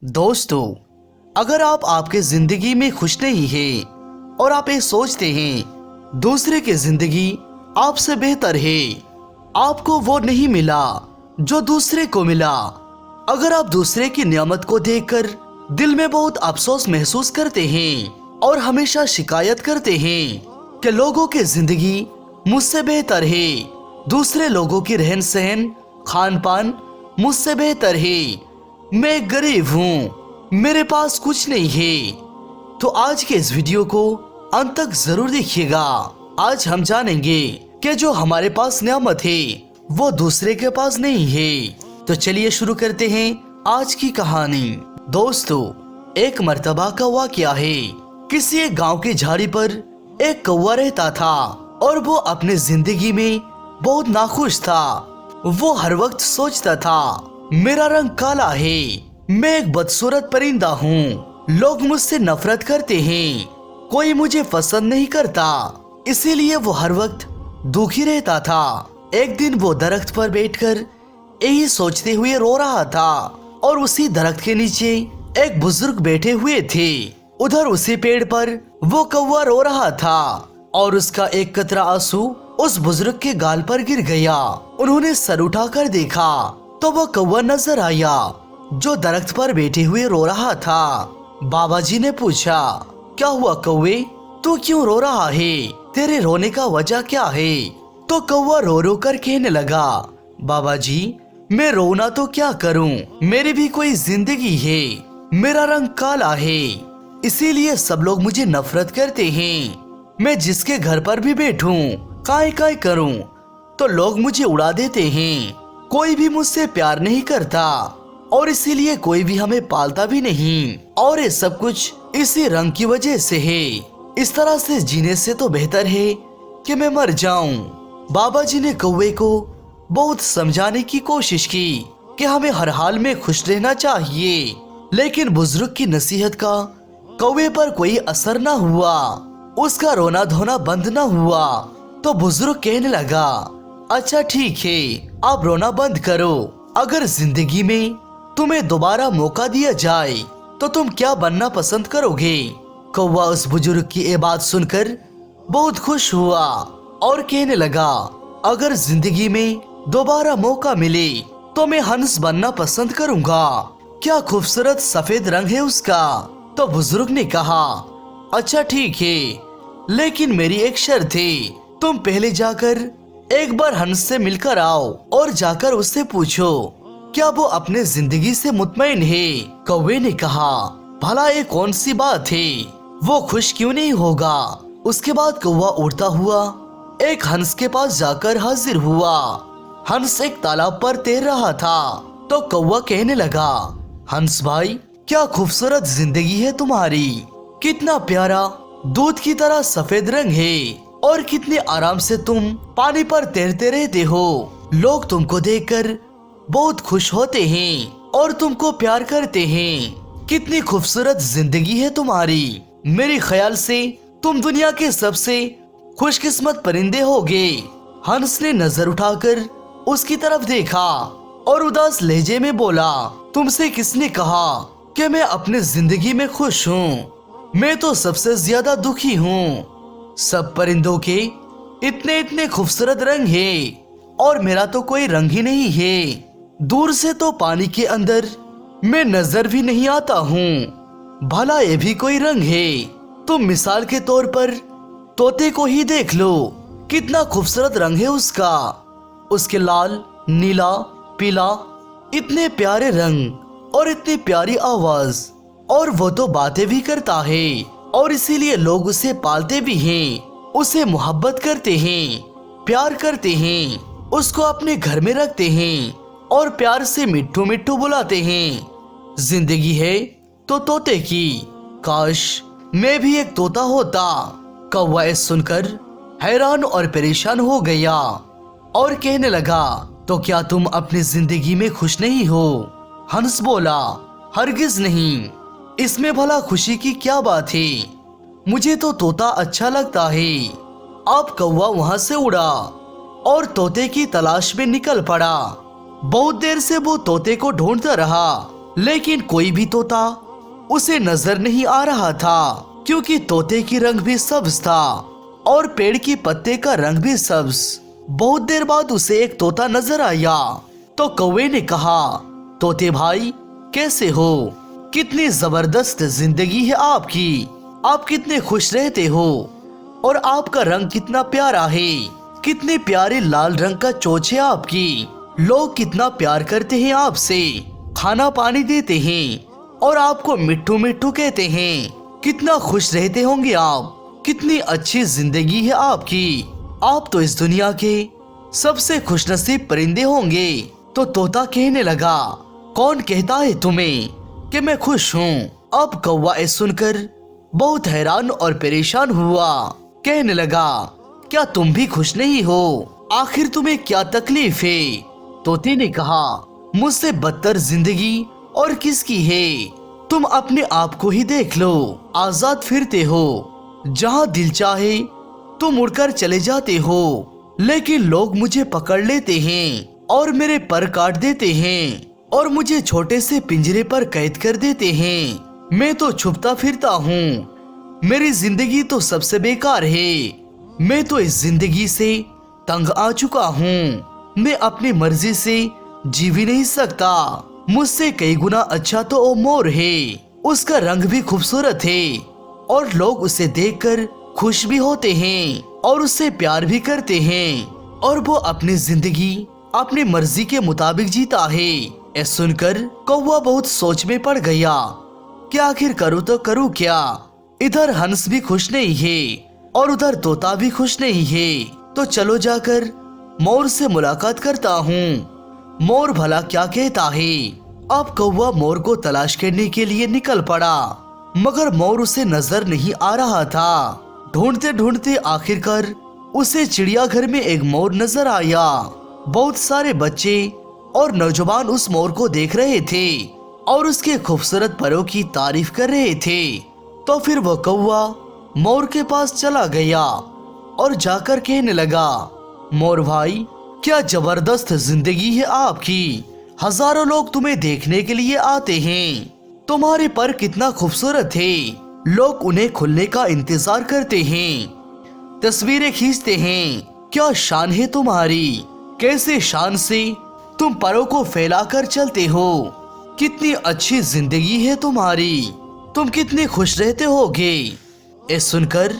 दोस्तों, अगर आप आपके जिंदगी में खुश नहीं हैं और आप ये सोचते हैं दूसरे की जिंदगी आपसे बेहतर है, आपको वो नहीं मिला जो दूसरे को मिला। अगर आप दूसरे की नियामत को देखकर दिल में बहुत अफसोस महसूस करते हैं और हमेशा शिकायत करते हैं कि लोगों की जिंदगी मुझसे बेहतर है, दूसरे लोगों की रहन सहन खान पान मुझसे बेहतर है, मैं गरीब हूँ, मेरे पास कुछ नहीं है, तो आज के इस वीडियो को अंत तक जरूर देखिएगा। आज हम जानेंगे कि जो हमारे पास नियामत है वो दूसरे के पास नहीं है। तो चलिए शुरू करते हैं आज की कहानी। दोस्तों, एक मर्तबा का वाकया है। किसी एक गांव की झाड़ी पर एक कौवा रहता था और वो अपने जिंदगी में बहुत नाखुश था। वो हर वक्त सोचता था, मेरा रंग काला है, मैं एक बदसूरत परिंदा हूँ, लोग मुझसे नफरत करते हैं, कोई मुझे पसंद नहीं करता, इसीलिए वो हर वक्त दुखी रहता था। एक दिन वो दरख्त पर बैठकर यही सोचते हुए रो रहा था और उसी दरख्त के नीचे एक बुजुर्ग बैठे हुए थे। उधर उसी पेड़ पर वो कौवा रो रहा था और उसका एक कतरा आंसू उस बुजुर्ग के गाल पर गिर गया। उन्होंने सर उठाकर देखा तो वो कौवा नजर आया जो दरख्त पर बैठे हुए रो रहा था। बाबा जी ने पूछा, क्या हुआ कौवे, तू क्यों रो रहा है, तेरे रोने का वजह क्या है? तो कौवा रो रो कर कहने लगा, बाबा जी, मैं रोना तो क्या करूं, मेरी भी कोई जिंदगी है, मेरा रंग काला है, इसीलिए सब लोग मुझे नफरत करते हैं। मैं जिसके घर पर भी बैठूं, काय काय करूं तो लोग मुझे उड़ा देते हैं, कोई भी मुझसे प्यार नहीं करता और इसीलिए कोई भी हमें पालता भी नहीं, और ये सब कुछ इसी रंग की वजह से है। इस तरह से जीने से तो बेहतर है कि मैं मर जाऊं। बाबा जी ने कौवे को बहुत समझाने की कोशिश की कि हमें हर हाल में खुश रहना चाहिए, लेकिन बुजुर्ग की नसीहत का कौवे पर कोई असर न हुआ। उसका रोना धोना बंद न हुआ तो बुजुर्ग कहने लगा, अच्छा ठीक है, आप रोना बंद करो। अगर जिंदगी में तुम्हें दोबारा मौका दिया जाए तो तुम क्या बनना पसंद करोगे? कौवा उस बुजुर्ग की ये बात सुनकर बहुत खुश हुआ और कहने लगा, अगर जिंदगी में दोबारा मौका मिले तो मैं हंस बनना पसंद करूंगा, क्या खूबसूरत सफेद रंग है उसका। तो बुजुर्ग ने कहा, अच्छा ठीक है, लेकिन मेरी एक शर्त है, तुम पहले जाकर एक बार हंस से मिलकर आओ और जाकर उससे पूछो क्या वो अपने जिंदगी से मुतमईन है। कौवे ने कहा, भला ये कौन सी बात है, वो खुश क्यों नहीं होगा। उसके बाद कौवा उड़ता हुआ एक हंस के पास जाकर हाजिर हुआ। हंस एक तालाब पर तैर रहा था तो कौवा कहने लगा, हंस भाई, क्या खूबसूरत जिंदगी है तुम्हारी, कितना प्यारा दूध की तरह सफेद रंग है और कितने आराम से तुम पानी पर तैरते रहते हो, लोग तुमको देखकर बहुत खुश होते हैं और तुमको प्यार करते हैं, कितनी खूबसूरत जिंदगी है तुम्हारी, मेरे ख्याल से तुम दुनिया के सबसे खुशकिस्मत परिंदे होगे। हंस ने नजर उठाकर उसकी तरफ देखा और उदास लहजे में बोला, तुमसे किसने कहा कि मैं अपनी जिंदगी में खुश हूँ, मैं तो सबसे ज्यादा दुखी हूँ, सब परिंदों के इतने इतने खूबसूरत रंग है और मेरा तो कोई रंग ही नहीं है, दूर से तो पानी के अंदर मैं नजर भी नहीं आता हूँ, भला ये भी कोई रंग है। तुम मिसाल के तौर पर तोते को ही देख लो, कितना खूबसूरत रंग है उसका, उसके लाल नीला पीला इतने प्यारे रंग और इतनी प्यारी आवाज, और वो तो बातें भी करता है और इसीलिए लोग उसे पालते भी हैं, उसे मोहब्बत करते हैं, प्यार करते हैं, उसको अपने घर में रखते हैं और प्यार से मिट्ठू मिट्ठू बुलाते हैं। जिंदगी है तो तोते की, काश मैं भी एक तोता होता। कौवा सुनकर हैरान और परेशान हो गया और कहने लगा, तो क्या तुम अपनी जिंदगी में खुश नहीं हो? हंस बोला, हरगिज नहीं, इसमें भला खुशी की क्या बात है, मुझे तो तोता अच्छा लगता है। अब कौवा वहां से उड़ा और तोते की तलाश में निकल पड़ा। बहुत देर से वो तोते को ढूंढता रहा लेकिन कोई भी तोता उसे नजर नहीं आ रहा था, क्योंकि तोते की रंग भी सब्ज था और पेड़ की पत्ते का रंग भी सब्ज। बहुत देर बाद उसे एक तोता नजर आया तो कौवे ने कहा, तोते भाई कैसे हो? कितनी जबरदस्त जिंदगी है आपकी, आप कितने खुश रहते हो और आपका रंग कितना प्यारा है, कितने प्यारे लाल रंग का चोंच है आपकी। लोग कितना प्यार करते हैं आपसे, खाना पानी देते हैं और आपको मिट्ठू मिट्ठू कहते हैं। कितना खुश रहते होंगे आप, कितनी अच्छी जिंदगी है आपकी। आप तो इस दुनिया के सबसे खुशनसीब परिंदे होंगे। तो तोता कहने लगा, कौन कहता है तुम्हें कि मैं खुश हूँ? अब कौवा ये सुनकर बहुत हैरान और परेशान हुआ। कहने लगा, क्या तुम भी खुश नहीं हो? आखिर तुम्हें क्या तकलीफ है? तोते ने कहा, मुझसे बदतर जिंदगी और किसकी है? तुम अपने आप को ही देख लो, आजाद फिरते हो, जहाँ दिल चाहे तुम उड़कर चले जाते हो, लेकिन लोग मुझे पकड़ लेते हैं और मेरे पर काट देते हैं और मुझे छोटे से पिंजरे पर कैद कर देते हैं। मैं तो छुपता फिरता हूँ। मेरी जिंदगी तो सबसे बेकार है। मैं तो इस जिंदगी से तंग आ चुका हूँ। मैं अपनी मर्जी से जी भी नहीं सकता। मुझसे कई गुना अच्छा तो वो मोर है। उसका रंग भी खूबसूरत है और लोग उसे देखकर खुश भी होते हैं और उससे प्यार भी करते हैं और वो अपनी जिंदगी अपनी मर्जी के मुताबिक जीता है। ये सुनकर कौवा बहुत सोच में पड़ गया कि आखिर करूँ तो करूँ क्या? इधर हंस भी खुश नहीं है और उधर तोता भी खुश नहीं है। तो चलो जाकर मोर से मुलाकात करता हूँ, मोर भला क्या कहता है। अब कौवा मोर को तलाश करने के लिए निकल पड़ा, मगर मोर उसे नजर नहीं आ रहा था। ढूंढते ढूंढते आखिरकार उसे चिड़ियाघर में एक मोर नजर आया। बहुत सारे बच्चे और नौजवान उस मोर को देख रहे थे और उसके खूबसूरत परों की तारीफ कर रहे थे। तो फिर वो कौवा मोर के पास चला गया और जाकर कहने लगा, मोर भाई क्या जबरदस्त जिंदगी है आपकी। हजारों लोग तुम्हें देखने के लिए आते हैं। तुम्हारे पर कितना खूबसूरत है। लोग उन्हें खुलने का इंतजार करते हैं, तस्वीरें खींचते हैं। क्या शान है तुम्हारी, कैसे शान से तुम परों को फैलाकर चलते हो। कितनी अच्छी जिंदगी है तुम्हारी, तुम कितने खुश रहते होगे। ये सुनकर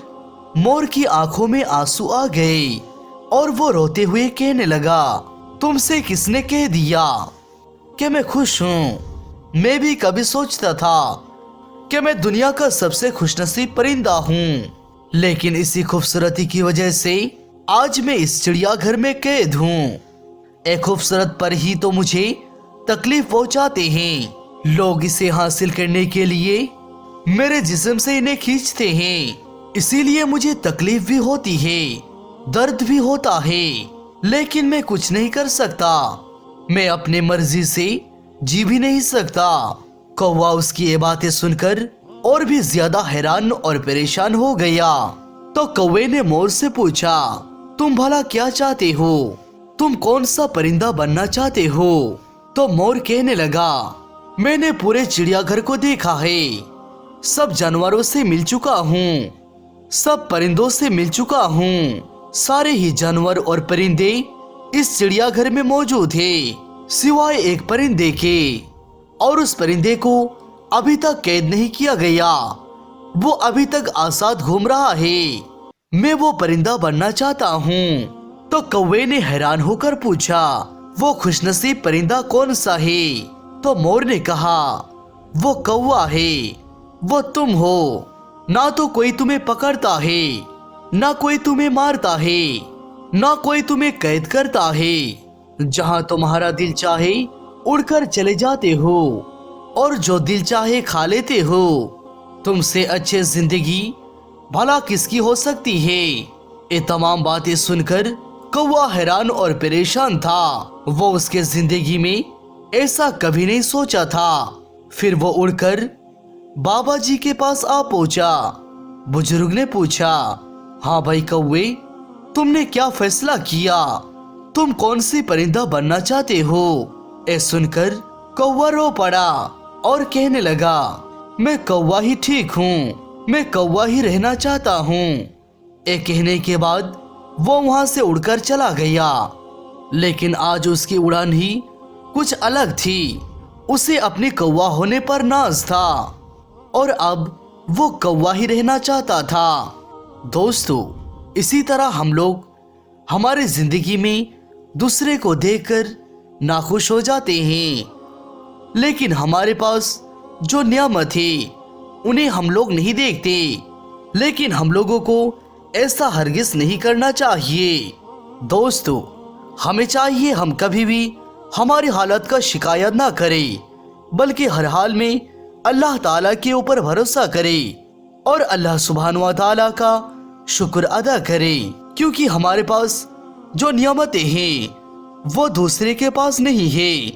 मोर की आंखों में आंसू आ गए और वो रोते हुए कहने लगा, तुमसे किसने कह दिया कि मैं खुश हूँ? मैं भी कभी सोचता था कि मैं दुनिया का सबसे खुशनसीब परिंदा हूँ, लेकिन इसी खूबसूरती की वजह से आज मैं इस चिड़ियाघर में कैद हूँ। एक खूबसूरत पर ही तो मुझे तकलीफ पहुंचाते हैं। लोग इसे हासिल करने के लिए मेरे जिस्म से इन्हें खींचते हैं, इसीलिए मुझे तकलीफ भी होती है, दर्द भी होता है, लेकिन मैं कुछ नहीं कर सकता। मैं अपने मर्जी से जी भी नहीं सकता। कौवा उसकी ये बातें सुनकर और भी ज्यादा हैरान और परेशान हो गया। तो कौवे ने मोर से पूछा, तुम भला क्या चाहते हो? तुम कौन सा परिंदा बनना चाहते हो? तो मोर कहने लगा, मैंने पूरे चिड़ियाघर को देखा है, सब जानवरों से मिल चुका हूँ, सब परिंदों से मिल चुका हूँ। सारे ही जानवर और परिंदे इस चिड़ियाघर में मौजूद है, सिवाय एक परिंदे के, और उस परिंदे को अभी तक कैद नहीं किया गया। वो अभी तक आजाद घूम रहा है। मैं वो परिंदा बनना चाहता हूँ। तो कौवे ने हैरान होकर पूछा, वो खुशनसीब परिंदा कौन सा है? तो मोर ने कहा, वो कौवा है, वो तुम हो। ना तो कोई तुम्हें पकड़ता है, ना कोई तुम्हें मारता है, ना कोई तुम्हें कैद करता है। जहाँ तुम्हारा दिल चाहे उड़कर चले जाते हो और जो दिल चाहे खा लेते हो। तुमसे अच्छी जिंदगी भला किसकी हो सकती है? ये तमाम बातें सुनकर कौवा हैरान और परेशान था। वो उसके जिंदगी में ऐसा कभी नहीं सोचा था। फिर वो उड़कर बाबा जी के पास आ पहुंचा। बुजुर्ग ने पूछा, हाँ भाई कौवे, तुमने क्या फैसला किया? तुम कौन सी परिंदा बनना चाहते हो? ये सुनकर कौवा रो पड़ा और कहने लगा, मैं कौवा ही ठीक हूँ, मैं कौवा ही रहना चाहता हूँ। एक कहने के बाद वो वहां से उड़कर चला गया। लेकिन आज उसकी उड़ान ही कुछ अलग थी। उसे अपने कौवा होने पर नाज था और अब वो कौवा ही रहना चाहता था। दोस्तों, इसी तरह हम लोग हमारे जिंदगी में दूसरे को देखकर नाखुश हो जाते हैं, लेकिन हमारे पास जो नियामत है उन्हें हम लोग नहीं देखते। लेकिन हम लोगों को ऐसा हरगिज नहीं करना चाहिए। दोस्तों, हमें चाहिए हम कभी भी हमारी हालत का शिकायत ना करें, बल्कि हर हाल में अल्लाह ताला के ऊपर भरोसा करें और अल्लाह सुब्हान व ताला का शुक्र अदा करें, क्योंकि हमारे पास जो नियामतें हैं वो दूसरे के पास नहीं है।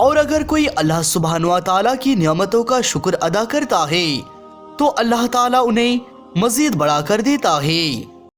और अगर कोई अल्लाह सुब्हान व ताला की नियामतों का शुक्र अदा करता है तो अल्लाह ताला उन्हें मजीद बढ़ा कर देता है।